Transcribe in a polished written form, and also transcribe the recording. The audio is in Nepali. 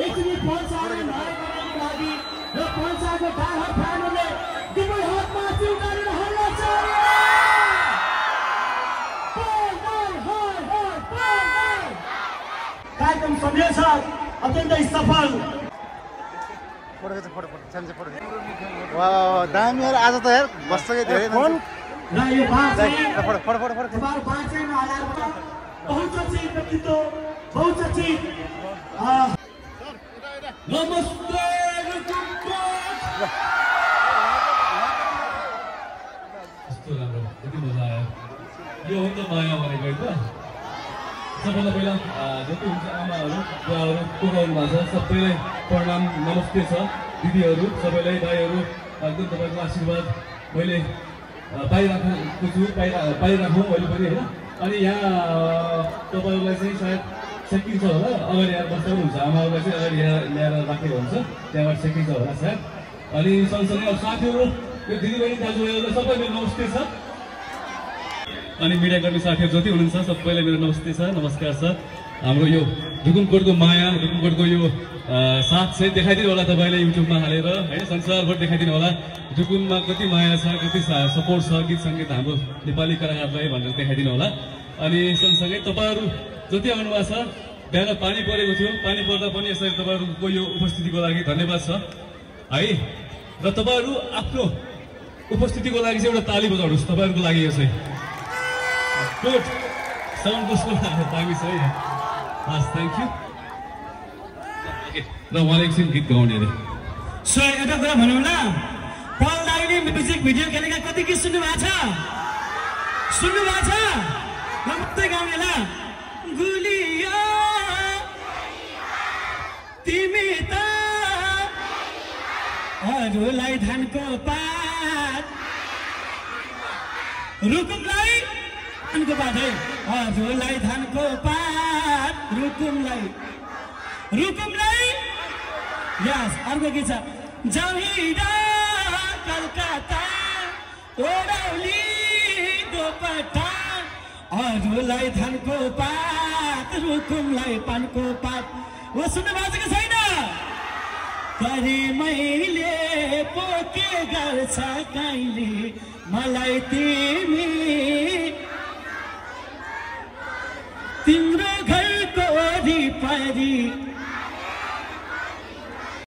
एकचोटि पञ्चायत नगर्नको लागि र पञ्चायतको डाँडा फ्यानले दुवै हातमा चिउटारेर हल्ला चाल्यो। कार्यक्रम सन्देश अत्यन्तै सफल। दामी यार आज त यार बस्सकै धेरै र यो बहुचर्चित व्यक्तित्व बहुचर्चित नमस्ते कस्तो राम्रो यति मजा आयो। यो हो त माया भनेको होइन। सबैभन्दा पहिला जति हुन्छ आमाहरू बुवाहरू को गर्नु भएको छ सबैलाई प्रणाम नमस्ते छ। दिदीहरू सबैलाई दाइहरू एकदम तपाईँको आशीर्वाद मैले पाइराखेको छु पाइराखौँ अहिले पनि होइन। अनि यहाँ तपाईँहरूलाई चाहिँ सायद सेकिन्छ होला अगाडि यहाँ बस्दा पनि हुन्छ आमाहरूलाई चाहिँ अगाडि यहाँ ल्याएर राखेको हुन्छ त्यहाँबाट सेकिन्छ होला सायद। अनि सँगसँगै अब साथीहरू यो दिदीबहिनी दाजुभाइहरूलाई सबै मेरो नमस्ते छ। अनि मिडियाकर्मी साथीहरू जति हुनुहुन्छ सबैलाई मेरो नमस्ते छ नमस्कार छ। हाम्रो यो ढुकुमकोटको माया ढुकुमकोटको यो साथ चाहिँ देखाइदिनु होला तपाईँले युट्युबमा हालेर होइन संसारभर देखाइदिनु होला ढुकुममा कति माया छ कति सपोर्ट छ गीत सङ्गीत हाम्रो नेपाली कलाकारलाई भनेर देखाइदिनु होला। अनि सँगसँगै तपाईँहरू जति आउनुभएको छ बिहान पानी परेको थियो पानी पर्दा पनि यसरी तपाईँहरूको यो उपस्थितिको लागि धन्यवाद छ है। र तपाईँहरू आफ्नो उपस्थितिको लागि चाहिँ एउटा ताली बजाउनुहोस् तपाईँहरूको लागि यो चाहिँ गुड साउन्ड कस्तो दामी छ है। हस् थ्याङ्क यू। र उहाँले एकछिन गीत गाउने अरे सो एउटा कुरा भनौँ न पल दाइले म्युजिक भिडियो खेलेका कति गीत सुन्नु भएको छ सुन्नु भएको छ म मात्रै गाउने ल गुलिया तिमी त अरूलाई धानको पात रुकुमलाई धानको पात है अरूलाई धानको पात रुकुमलाई यस अर्को गीत छ जहिरा कलकत्ता ओडौली दोपट्टा अरूलाई धानको पात रुकुमलाई पानको पात वो सुन्नु भएको छ छैन गरी मैले पो के गर्छ कहिले मलाई तिमी